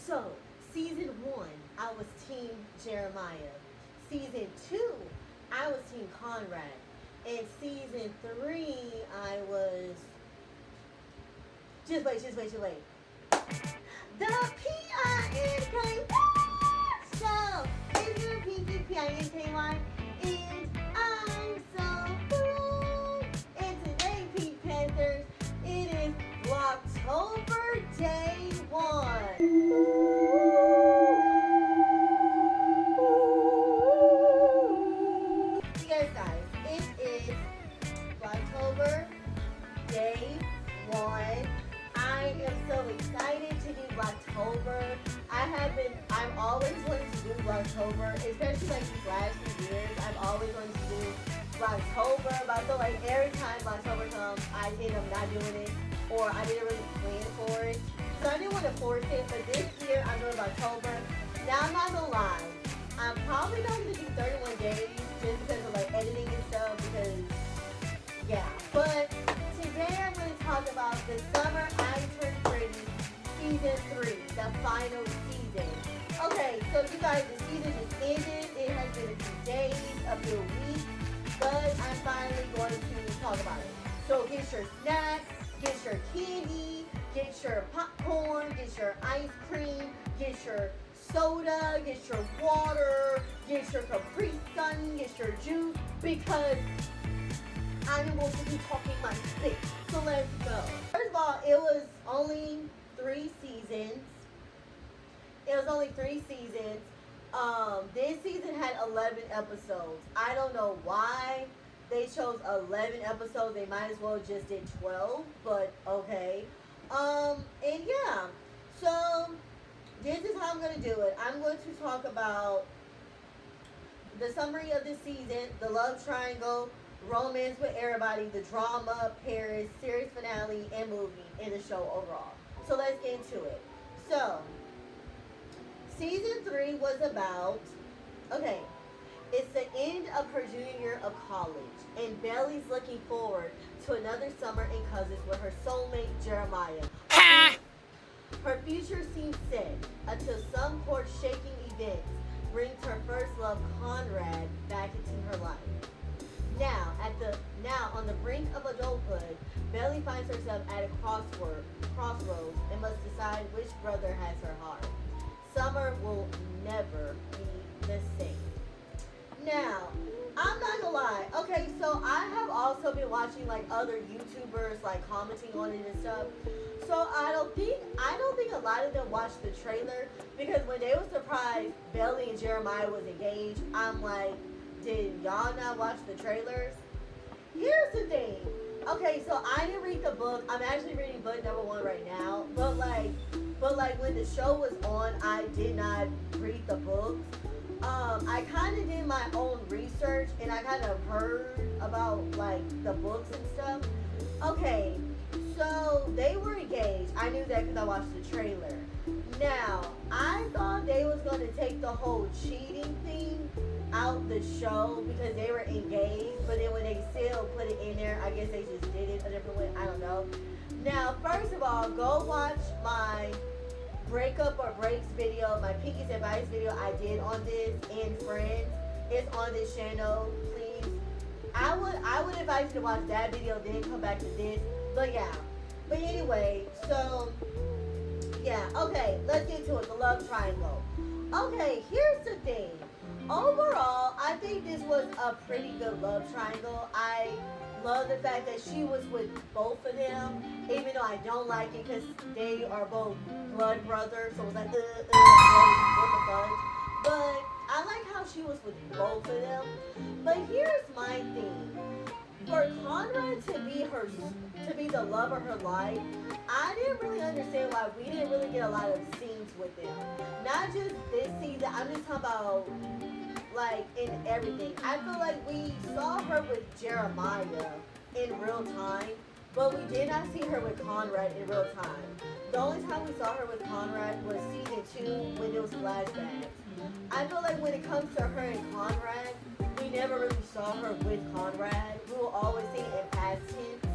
So, season 1, I was Team Jeremiah. Season 2, I was Team Conrad. And season 3, I was... Just wait. The P-I-N-K show. Is your Pinky P-I-N-K-Y? And I'm so cool. And today, Pink Panthers, it is Vlogtober Day 1. Guys, it is Vlogtober Day 1. I am so excited to do Vlogtober. I'm always wanting to do Vlogtober, especially like these last few years. I've always wanted to do Vlogtober, but I feel like every time Vlogtober comes, I end up not doing it, or I didn't really plan for it. So I didn't want to force it, but this year I'm doing Vlogtober. Now I'm not gonna lie, I'm probably not gonna do 31 days just because of like editing and stuff, because yeah. But today I'm going to talk about the Summer I Turned Pretty Season 3, the final season. Okay, so you guys, the season just ended. It has been a few days, a few weeks, but I'm finally going to talk about it. So get your snacks, get your candy, get your popcorn, get your ice cream, get your soda, get your water, get your Capri Sun, get your juice, because I'm going to be talking my shit. So let's go. First of all, it was only 3 seasons. This season had 11 episodes. I don't know why they chose 11 episodes. They might as well just did 12, but okay. And yeah. So this is how I'm going to do it. I'm going to talk about the summary of the season, the love triangle, romance with everybody, the drama, Paris, series finale, and movie, and the show overall. So let's get into it. So, season 3 was about, okay, it's the end of her junior year of college, and Belly's looking forward to another summer in Cousins with her soulmate, Jeremiah. Her future seems set until some court-shaking events brings her first love, Conrad, back into her life. Now, on the brink of adulthood, Belly finds herself at a crossroads and must decide which brother has her heart. Summer will never be the same. Now, I'm not gonna lie. Okay, so I have also been watching like other YouTubers like commenting on it and stuff. So I don't think a lot of them watched the trailer, because when they were surprised Belly and Jeremiah was engaged, I'm like, did y'all not watch the trailers? Here's the thing. Okay, so I didn't read the book. I'm actually reading book number 1 right now. But like when the show was on, I did not read the books. I kind of did my own research, and I kind of heard about like the books and stuff. Okay, so they were engaged. I knew that because I watched the trailer. Now, I thought they was going to take the whole cheating thing out the show because they were engaged, but then when they still put it in there, I guess they just did it a different way. I don't know. Now, first of all, go watch my breakup or breaks video, my Pinky's advice video I did on this, and Friends. It's on this channel, please. I would advise you to watch that video, then come back to this. But yeah. But anyway, so yeah, okay, let's get to it. The love triangle. Okay, here's the thing. Overall, I think this was a pretty good love triangle. I love the fact that she was with both of them, even though I don't like it because they are both blood brothers, so it was like, what the fudge. But I like how she was with both of them. But here's my thing. For Conrad to be the love of her life, I didn't really understand why we didn't really get a lot of scenes with them. Not just this season, I'm just talking about like in everything. I feel like we saw her with Jeremiah in real time, but we did not see her with Conrad in real time. The only time we saw her with Conrad was season 2 when it was flashbacks. I feel like when it comes to her and Conrad, we never really saw her with Conrad. We will always see it in past tense.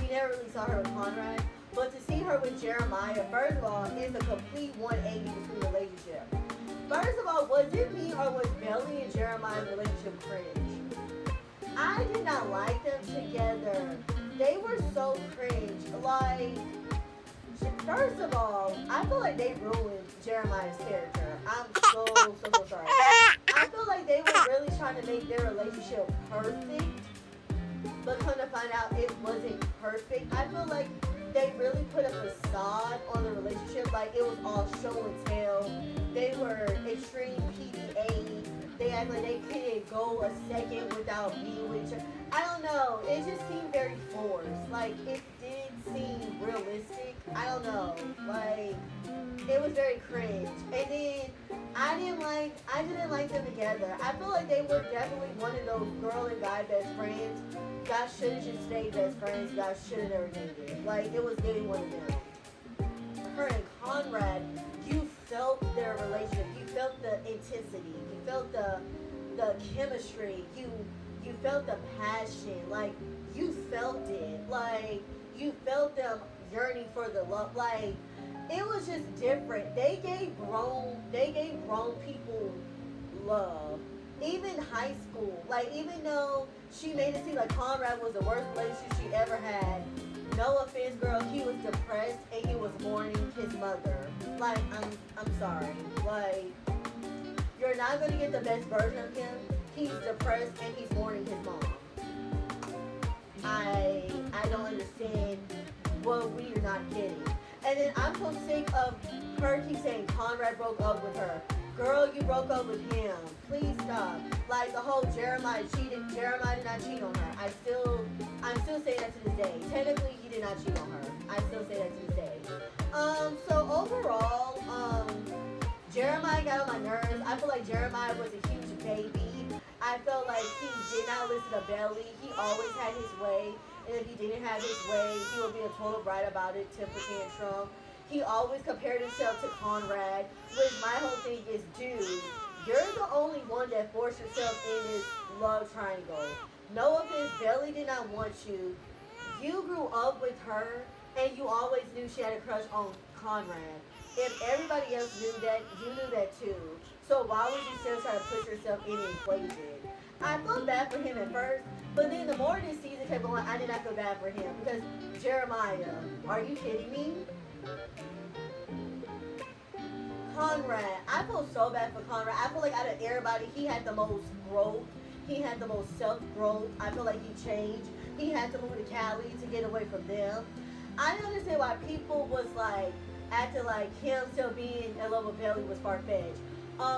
We never really saw her with Conrad. But to see her with Jeremiah, first of all, is a complete 180 between the relationship. First of all, was it me or was Belly and Jeremiah's relationship cringe? I did not like them together. They were so cringe. Like, first of all, I feel like they ruined Jeremiah's character. I'm so sorry. I feel like they were really trying to make their relationship perfect, but come to find out it wasn't perfect. I feel like they really put a facade on the relationship, like it was all show and tell. They were extreme PDA. They act like they couldn't go a second without being with each other. I don't know. It just seemed very forced. Like, it did seem realistic. I don't know. Like, it was very cringe. And then I didn't like them together. I feel like they were definitely one of those girl and guy best friends. Y'all should have just stayed best friends. Y'all should have never dated. Like, it was getting one of them. Her and Conrad, you felt their relationship. You felt the intensity. You felt the chemistry. You felt the passion. Like, you felt it. Like, you felt them yearning for the love. Like, it was just different. They gave grown people love. Even high school. Like, even though she made it seem like Conrad was the worst relationship she ever had. No offense, girl, he was depressed and he was mourning his mother. Like, I'm sorry. Like, you're not gonna get the best version of him. He's depressed and he's mourning his mom. I don't understand what we are not getting. And then I'm so sick of her keep saying Conrad broke up with her. Girl, you broke up with him. Please stop. Like the whole Jeremiah cheated. Jeremiah did not cheat on her. I'm still saying that to this day. Technically, he did not cheat on her. I still say that to this day. So overall, Jeremiah got on my nerves. I feel like Jeremiah was a huge baby. I felt like he did not listen to Belly. He always had his way. And if he didn't have his way, he would be a total brat about it, temper tantrum. He always compared himself to Conrad, which my whole thing is, dude, you're the only one that forced yourself in this love triangle. No offense, Belly did not want you. You grew up with her, and you always knew she had a crush on Conrad. If everybody else knew that, you knew that too. So why would you still try to push yourself in the equation? I felt bad for him at first, but then the more this season kept going, I did not feel bad for him. Because Jeremiah, are you kidding me? Conrad, I feel so bad for Conrad. I feel like out of everybody, he had the most growth. He had the most self-growth. I feel like he changed. He had to move to Cali to get away from them. I didn't understand why people was like, acting like him still being in love with Belly was far-fetched.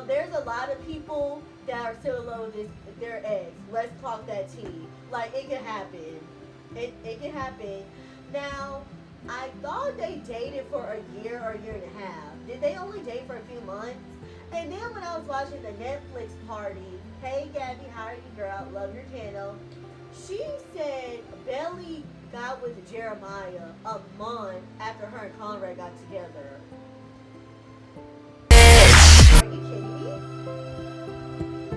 There's a lot of people that are still in love with their ex. Let's talk that tea. Like, it can happen. It can happen. Now, I thought they dated for a year or a year and a half. Did they only date for a few months? And then when I was watching the Netflix party, hey Gabby, how are you, girl? Love your channel. She said Belly got with Jeremiah a month after her and Conrad got together. Are you kidding me?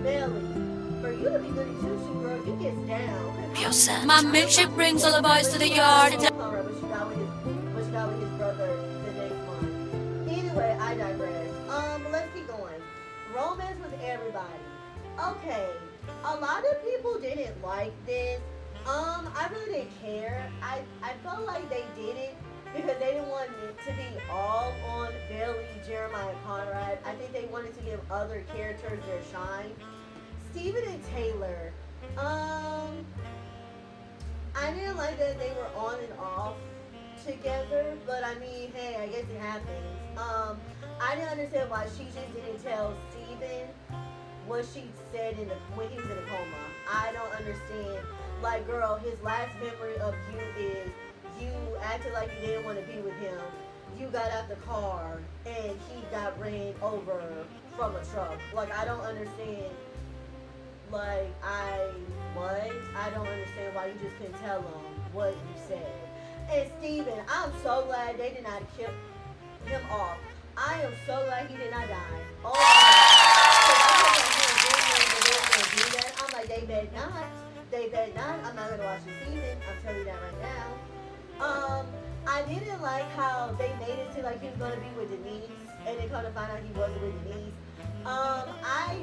Belly, for you to be goody two-shoe, girl, you get down. My milkshake brings all the boys to the yard. Conrad, what you got with his brother the next month. Anyway, I digress. Let's keep going. Romance with everybody. Okay, a lot of people didn't like this. I really didn't care. I felt like they did it because they didn't want it to be all on Belly, Jeremiah, and Conrad. I think they wanted to give other characters their shine. Steven and Taylor. I didn't like that they were on and off together, but I mean, hey, I guess it happens. I didn't understand why she just didn't tell Steven what she said when he was in a coma. I don't understand. Like, girl, his last memory of you is you acted like you didn't want to be with him. You got out the car and he got ran over from a truck. Like, I don't understand. Like, I don't understand why you just couldn't tell him what you said. And Steven, I'm so glad they did not kill him off. I am so glad he did not die. Oh my God. I'm like, they bet not. They bet not. I'm not going to watch the season. I'm telling you that right now. Um, I didn't like how they made it seem like he was gonna be with Denise, and then come to find out he wasn't with Denise. I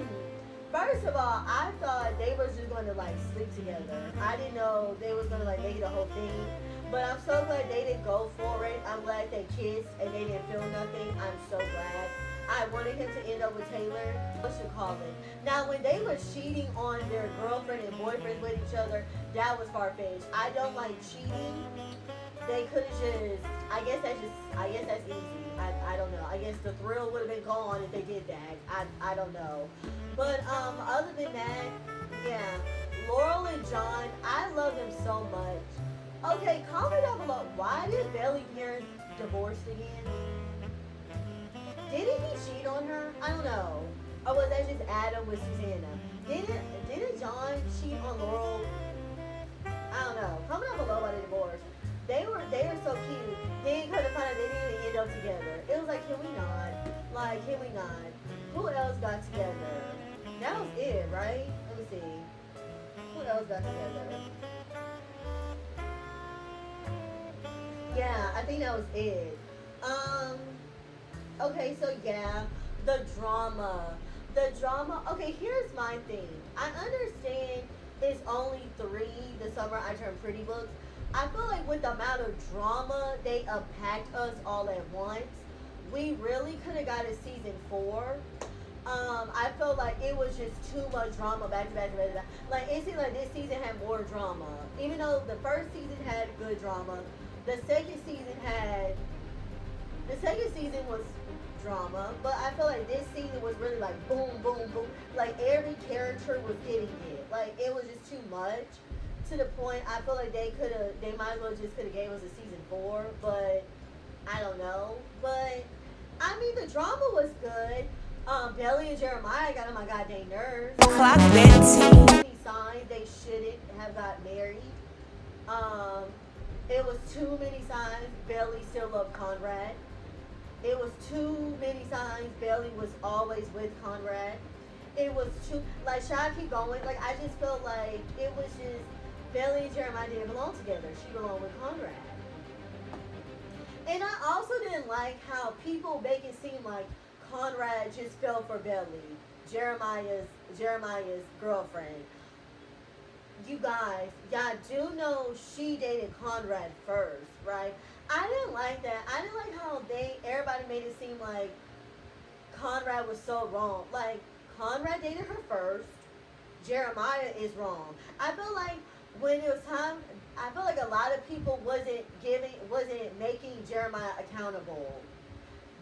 first of all, I thought they was just gonna like sleep together. I didn't know they was gonna like make the whole thing. But I'm so glad they didn't go for it. I'm glad they kissed and they didn't feel nothing. I'm so glad. I wanted him to end up with Taylor. What you call it? Now, when they were cheating on their girlfriend and boyfriend with each other, that was far fetched. I don't like cheating. They could have just. I guess that's easy. I don't know. I guess the thrill would have been gone if they did that. I don't know. But other than that, yeah, Laurel and John, I love them so much. Okay, comment down below. Why did Belly parents divorce again? Didn't he cheat on her? I don't know. Or was that just Adam with Susanna? Didn't John cheat on Laurel? I don't know. Comment down below about the divorce. They were so cute. Then could have found out they didn't end up together. It was like, can we not? Like, can we not? Who else got together? That was it, right? Let me see. Who else got together? Yeah, I think that was it. Okay, so yeah, the drama. The drama. Okay, here's my thing. I understand it's only 3 the summer I turned pretty books. I feel like with the amount of drama they unpacked us all at once, we really could have got a season 4. I felt like it was just too much drama back to back to back to back. Like, it seemed like this season had more drama. Even though the first season had good drama, the second season was drama, but I feel like this season was really like boom, boom, boom. Like, every character was getting it. Like, it was just too much. To the point, I feel like they might as well just could have gave us a season 4, but I don't know. But I mean, the drama was good. Belly and Jeremiah got on my goddamn nerves. Clock that. Many signs they shouldn't have got married. It was too many signs Belly still loved Conrad. It was too many signs Belly was always with Conrad. It was too, like, should I keep going? Like, I just felt like it was just Belly and Jeremiah didn't belong together. She belonged with Conrad. And I also didn't like how people make it seem like Conrad just fell for Belly, Jeremiah's girlfriend. You guys, y'all do know she dated Conrad first, right? I didn't like that. I didn't like how everybody made it seem like Conrad was so wrong. Like, Conrad dated her first. Jeremiah is wrong. I feel like when it was time, I feel like a lot of people wasn't making Jeremiah accountable.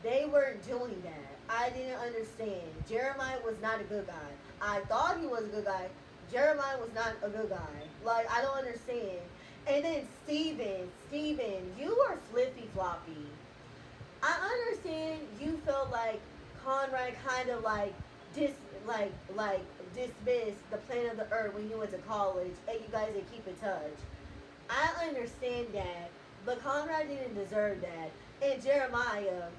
They weren't doing that. I didn't understand. Jeremiah was not a good guy. I thought he was a good guy. Jeremiah was not a good guy. Like, I don't understand. And then Steven, you are flippy floppy. I understand you felt like Conrad kind of like dismissed the planet of the earth when you went to college and you guys didn't keep in touch. I understand that, but Conrad didn't deserve that. And Jeremiah,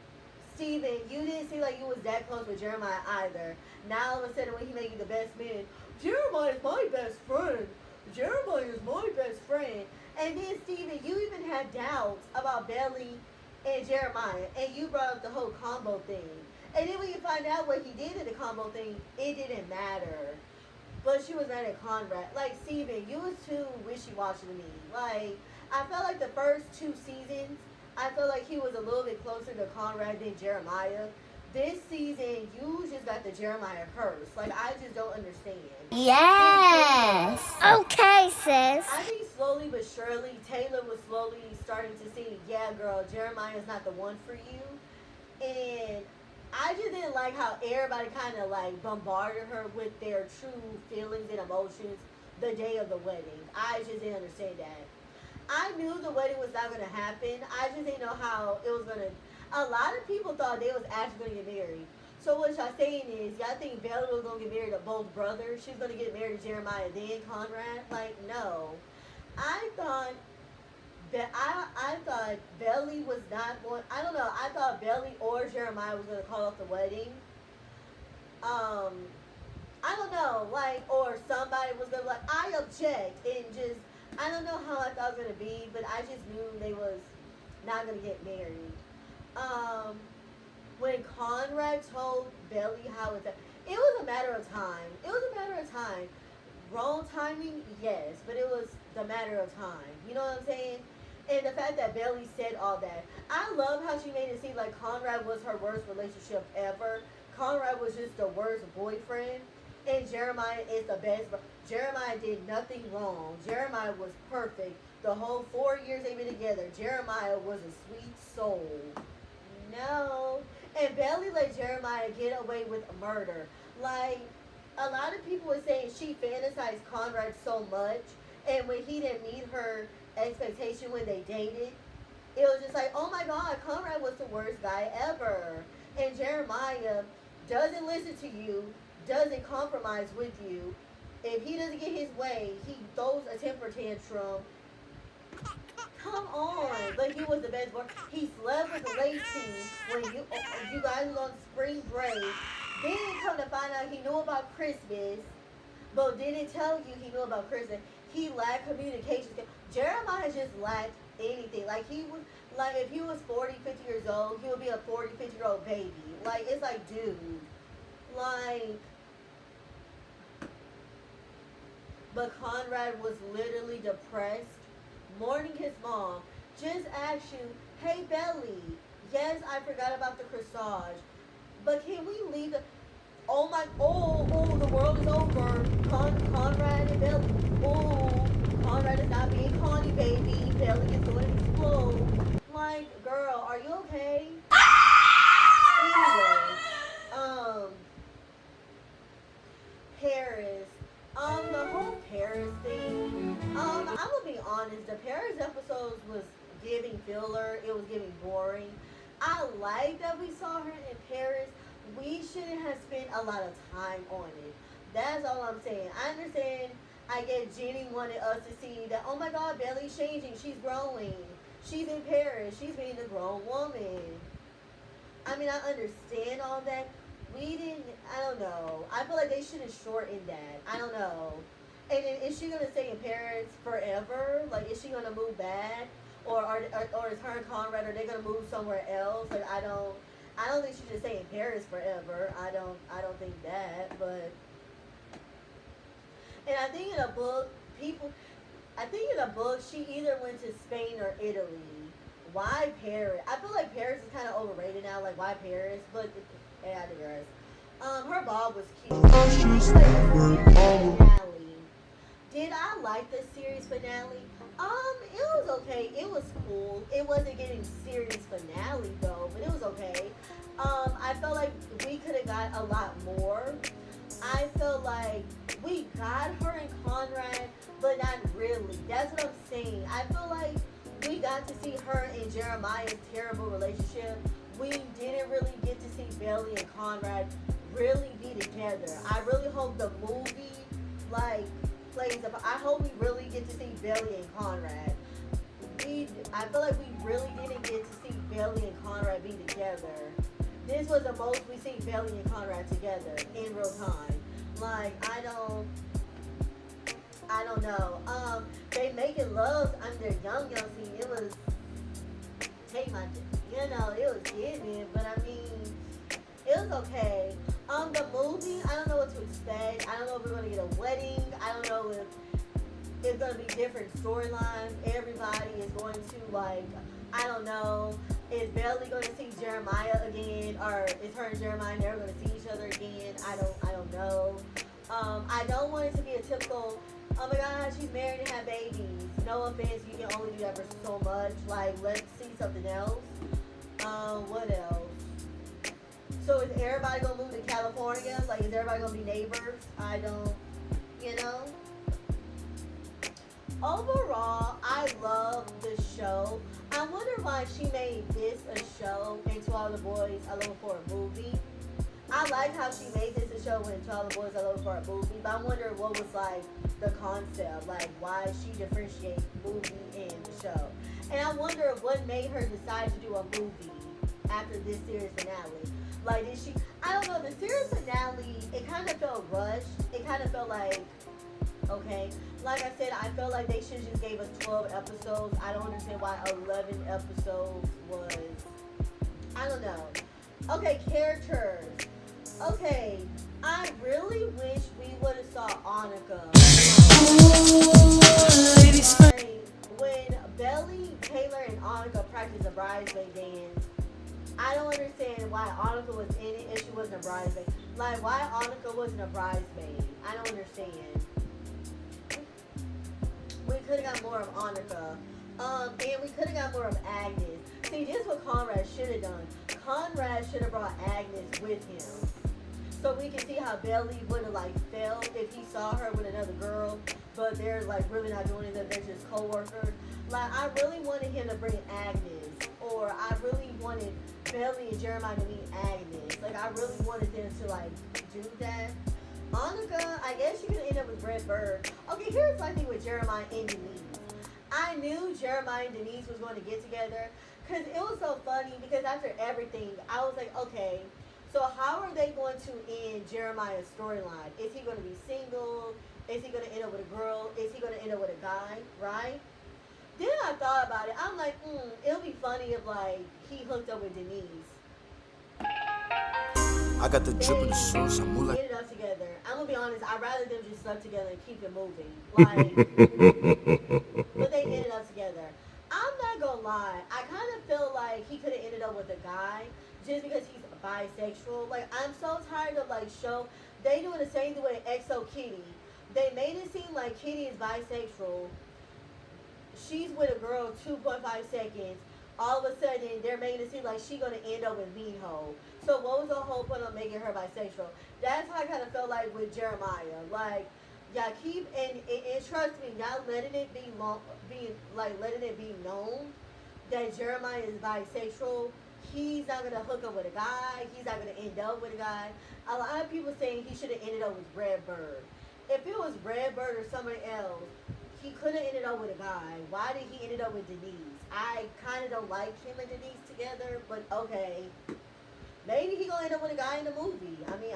Steven, you didn't seem like you was that close with Jeremiah either. Now all of a sudden when he made you the best man, Jeremiah is my best friend. Jeremiah is my best friend. And then Steven, you even had doubts about Belly and Jeremiah, and you brought up the whole combo thing. And then when you find out what he did in the combo thing, it didn't matter. But she was mad at Conrad. Like, Steven, you was too wishy-washy to me. Like, I felt like the first 2 seasons, I felt like he was a little bit closer to Conrad than Jeremiah. This season, you just got the Jeremiah curse. Like, I just don't understand. Yes. Okay, sis. I think slowly but surely, Taylor was slowly starting to see, yeah, girl, Jeremiah's not the one for you. And I just didn't like how everybody kind of like bombarded her with their true feelings and emotions the day of the wedding. I just didn't understand that. I knew the wedding was not going to happen. I just didn't know how it was going to. A lot of people thought they was actually going to get married. So what y'all saying is, y'all think Bella was going to get married to both brothers? She's going to get married to Jeremiah then Conrad? Like, no. I thought Belly was not going. I don't know. I thought Belly or Jeremiah was going to call off the wedding. I don't know. Like, or somebody was going to be like, I object, and just I don't know how I thought it was gonna be, but I just knew they was not gonna get married. Um, when Conrad told Belly how it was a matter of time. It was a matter of time. Wrong timing, yes, but it was the matter of time. You know what I'm saying? And the fact that Belly said all that. I love how she made it seem like Conrad was her worst relationship ever. Conrad was just the worst boyfriend. And Jeremiah is the best. Jeremiah did nothing wrong. Jeremiah was perfect. The whole 4 years they've been together, Jeremiah was a sweet soul. No. And Belly let Jeremiah get away with murder. Like, a lot of people were saying she fantasized Conrad so much. And when he didn't meet her expectation when they dated, it was just like, oh my God, Conrad was the worst guy ever. And Jeremiah doesn't listen to you, doesn't compromise with you. If he doesn't get his way, he throws a temper tantrum. Come on. But he was the best boy. He slept with Lacey when you guys was on spring break. Then come to find out he knew about Christmas, but didn't tell you he knew about Christmas. He lacked communication. Jeremiah just lacked anything. Like, he was, like, if he was 40, 50 years old, he would be a 40, 50-year-old baby. Like, it's like, dude. Like, but Conrad was literally depressed, mourning his mom. Just asked you, hey, Belly, yes, I forgot about the corsage, but can we leave the... Oh, the world is over. Conrad and Belly. Oh, Conrad is not being Connie, baby. Belly is going to explode. Like, girl, are you okay? Anyway, Paris. The whole Paris thing. I'm gonna be honest. The Paris episodes was giving filler. It was giving boring. I like that we saw her in Paris. We shouldn't have spent a lot of time on it. That's all I'm saying. I understand. I get Jenny wanted us to see that, oh my God, Belly's changing. She's growing. She's in Paris. She's being a grown woman. I mean, I understand all that. We didn't, I don't know. I feel like they should have shortened that. I don't know. And then, is she going to stay in Paris forever? Like, is she going to move back? Or is her and Conrad, are they going to move somewhere else? Like, I don't think she should stay in Paris forever. I don't think that, but... And I think in a book, she either went to Spain or Italy. Why Paris? I feel like Paris is kind of overrated now. Like, why Paris? But, yeah, I digress. Her bob was cute. Finale. Did I like the series finale? It was okay. It was cool. It wasn't getting series finale though, but it was okay. I felt like we could have got a lot more. I felt like we got her and Conrad, but not really. That's what I'm saying. I feel like we got to see her and Jeremiah's terrible relationship. We didn't really get to see Belly and Conrad really be together. I really hope the movie, like, plays up. I hope we really get to see Belly and Conrad. I feel like we really didn't get to see Belly and Conrad be together. This was the most we see Belly and Conrad together in real time. Like, I don't know. They making love under young scene. It was take my, it was getting, but I mean, it was okay. The movie, I don't know what to expect. I don't know if we're gonna get a wedding. I don't know if it's gonna be different storylines. Everybody is going to, like, I don't know. Is Belly going to see Jeremiah again, or is her and Jeremiah never going to see each other again? I don't know. I don't want it to be a typical, oh my God, she's married and had babies. No offense, you can only do that for so much. Like, let's see something else. What else? So is everybody going to move to California? Like, is everybody going to be neighbors? I don't, Overall, I love the show. I wonder why she made this a show and To All the Boys I Love for a movie. I like how she made this a show and To All the Boys I Love for a movie, but I wonder what was, like, the concept, like, why she differentiates movie and the show. And I wonder what made her decide to do a movie after this series finale. Like, I don't know, the series finale, it kind of felt rushed. It kind of felt like, Okay? Like I said, I felt like they should just gave us 12 episodes. I don't understand why 11 episodes was. I don't know. Okay, characters. Okay, I really wish we would have saw Annika. Like, when Belly, Taylor, and Annika practiced the bridesmaid dance, I don't understand why Annika was in it if she wasn't a bridesmaid. Like, why Annika wasn't a bridesmaid? I don't understand. We could have got more of Annika. And we could have got more of Agnes. See, this is what Conrad should have done. Conrad should have brought Agnes with him. So we can see how Belly would have like felt if he saw her with another girl, but they're like really not doing it, they're just co-workers. Like, I really wanted him to bring Agnes, or I really wanted Belly and Jeremiah to meet Agnes. Like, I really wanted them to like do that. Annika, I guess you could end up with Red Bird. Okay, here's my thing with Jeremiah and Denise. I knew Jeremiah and Denise was going to get together because it was so funny, because after everything, I was like, okay, so how are they going to end Jeremiah's storyline? Is he going to be single? Is he going to end up with a girl? Is he going to end up with a guy? Right? Then I thought about it. I'm like, it'll be funny if like he hooked up with Denise. I got the drip in the sauce. I'm moving. Ended up together. I'm gonna be honest. I'd rather them just slept together and keep it moving. Like, but they ended up together. I'm not gonna lie. I kind of feel like he could have ended up with a guy just because he's bisexual. Like, I'm so tired of like they doing the same thing with EXO Kitty. They made it seem like Kitty is bisexual. She's with a girl 2.5 seconds. All of a sudden, they're making it seem like she's gonna end up with Minho. So what was the whole point of making her bisexual? That's how I kind of felt like with Jeremiah. Like, y'all keep and trust me, not letting it be letting it be known that Jeremiah is bisexual. He's not gonna hook up with a guy. He's not gonna end up with a guy. A lot of people saying he should have ended up with Redbird. If it was Redbird or somebody else, he could have ended up with a guy. Why did he ended up with Denise? I kind of don't like him and Denise together, but okay. Maybe he gonna end up with a guy in the movie. I mean,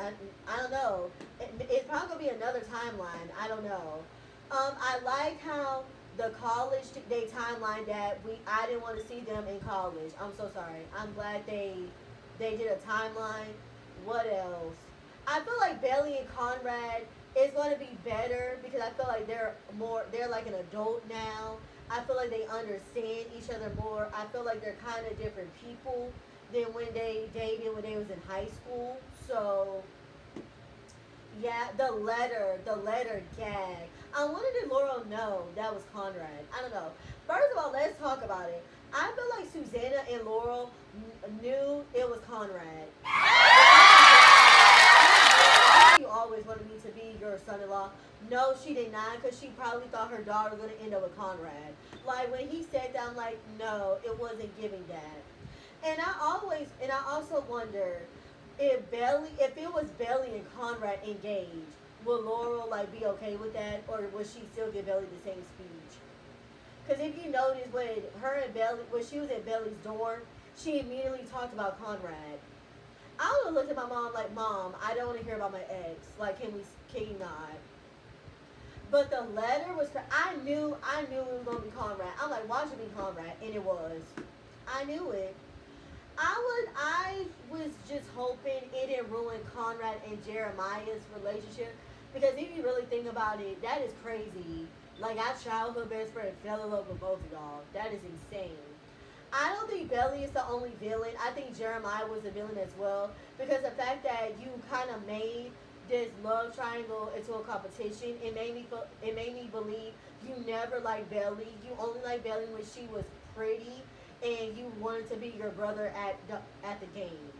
I don't know. It's probably gonna be another timeline. I don't know. I like how the college day timeline that I didn't want to see them in college. I'm so sorry. I'm glad they did a timeline. What else? I feel like Belly and Conrad is going to be better because I feel like they're like an adult now. I feel like they understand each other more. I feel like they're kind of different people than when they dated when they was in high school. So yeah, the letter gag. I wanted to Laurel know that was Conrad. I don't know. First of all, let's talk about it. I feel like Susanna and Laurel knew it was Conrad. You always wanted me to be your son-in-law. No, she did not, because she probably thought her daughter was going to end up with Conrad. Like, when he said that, I'm like, no, it wasn't giving that. And I also wonder if it was Belly and Conrad engaged, would Laurel like be okay with that, or would she still give Belly the same speech? Because if you notice, when she was at Belly's dorm, she immediately talked about Conrad. I would have looked at my mom like, Mom, I don't want to hear about my ex. Like, can you not? But the letter was, I knew it was going to be Conrad. I'm like, watch it be Conrad, and it was. I knew it. I was just hoping it didn't ruin Conrad and Jeremiah's relationship, because if you really think about it, that is crazy. Like, our childhood best friend fell in love with both of y'all. That is insane. I don't think Belly is the only villain. I think Jeremiah was a villain as well, because the fact that you kind of made this love triangle into a competition, it made me believe you never liked Belly. You only liked Belly when she was pretty, and you wanted to be your brother at the game.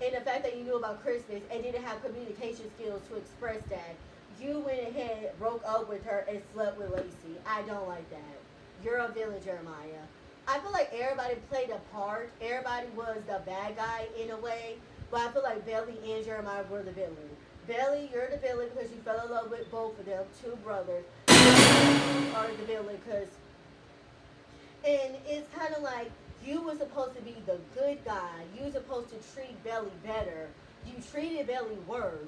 And the fact that you knew about Christmas and didn't have communication skills to express that, you went ahead, broke up with her, and slept with Lacey. I don't like that. You're a villain, Jeremiah. I feel like everybody played a part. Everybody was the bad guy in a way. But I feel like Belly and Jeremiah were the villain. Belly, you're the villain because you fell in love with both of them, two brothers. You are the villain because... And it's kind of like you were supposed to be the good guy. You were supposed to treat Belly better. You treated Belly worse.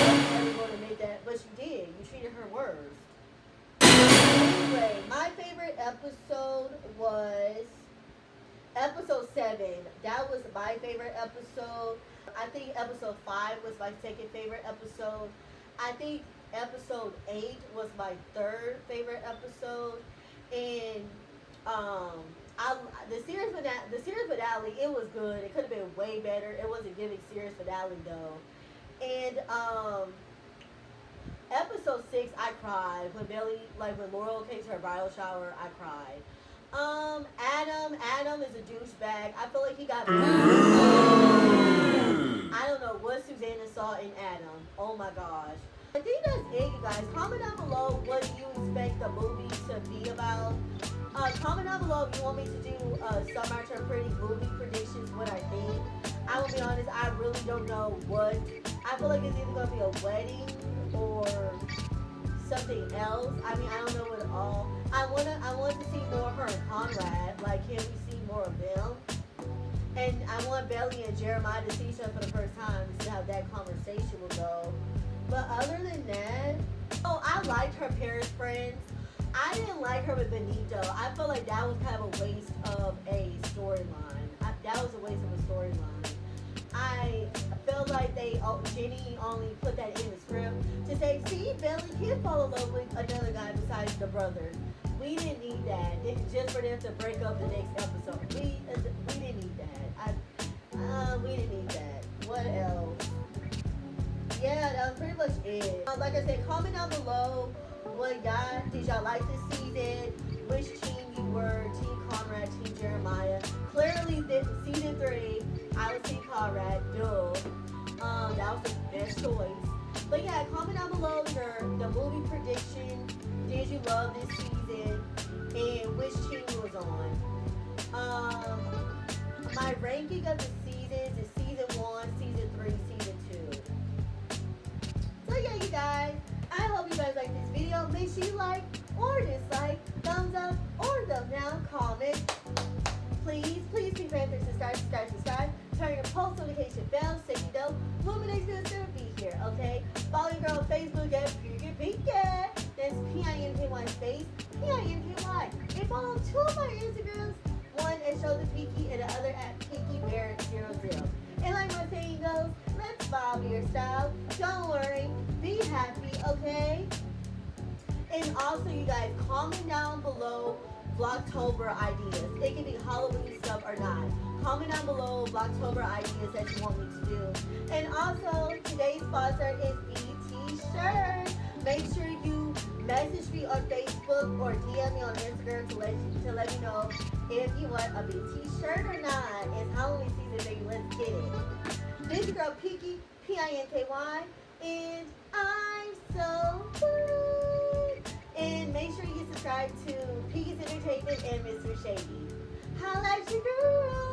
ever going to admit that, but you did. You treated her worse. Anyway, my favorite episode was episode 7. That was my favorite episode. I think episode 5 was my second favorite episode. I think episode 8 was my third favorite episode. And the series finale, it was good. It could have been way better. It wasn't giving series finale though. And episode 6, I cried when when Laurel came to her bridal shower. I cried. Adam is a douchebag. I feel like he got. I don't know what Susanna saw in Adam. Oh my gosh. I think that's it, you guys. Comment down below what you expect the movie to be about. Comment down below if you want me to do some After Pretty movie predictions, what I think. I will be honest, I really don't know what. I feel like it's either going to be a wedding or something else. I mean, I don't know what at all. I want to see more of her and Conrad. Like, can we see more of them? And I want Belly and Jeremiah to see each other for the first time to see how that conversation will go. But other than that, I liked her Paris friends. I didn't like her with Benito. I felt like that was kind of a waste of a storyline. That was a waste of a storyline. I felt like Jenny only put that in the script to say, see, Belly can fall in love with another guy besides the brother. We didn't need that. Just for them to break up the next episode. We didn't need that. We didn't need that. What else? Yeah, that was pretty much it. Like I said, comment down below did y'all like this season? Which team you were? Team Conrad, Team Jeremiah. Clearly, season 3, I was Team Conrad. Duh. That was the best choice. But yeah, comment down below the movie prediction. Did you love this season? And which team you was on? My ranking of the seasons is season 1, season 3, season 2. So yeah, you guys, I hope you guys like this video. Make sure you like or dislike, thumbs up or thumbs down, comment. Please be prepared to subscribe. Turn your post notification bell so you know when my next video will be here, okay? Follow your girl on Facebook at Pinky. That's P-I-N-K-Y space P-I-N-K-Y. And follow 2 of my Instagrams, one at Show the Pinky and the other at Pinky Bear 00. And like my saying goes, let's bob your style. Don't worry, be happy, okay? And also, you guys, comment down below Vlogtober ideas. It can be Halloween stuff or not. Comment down below Vlogtober ideas that you want me to do. And also, today's sponsor is BT Shirt. Make sure you message me on Facebook or DM me on Instagram to let me know if you want a BT shirt or not. It's Halloween season, baby. Let's get it. This is your girl Pinky, P-I-N-K-Y, and I'm so good. And make sure you subscribe to Pinky's Entertainment and Mr. Shady. Holla at your girl.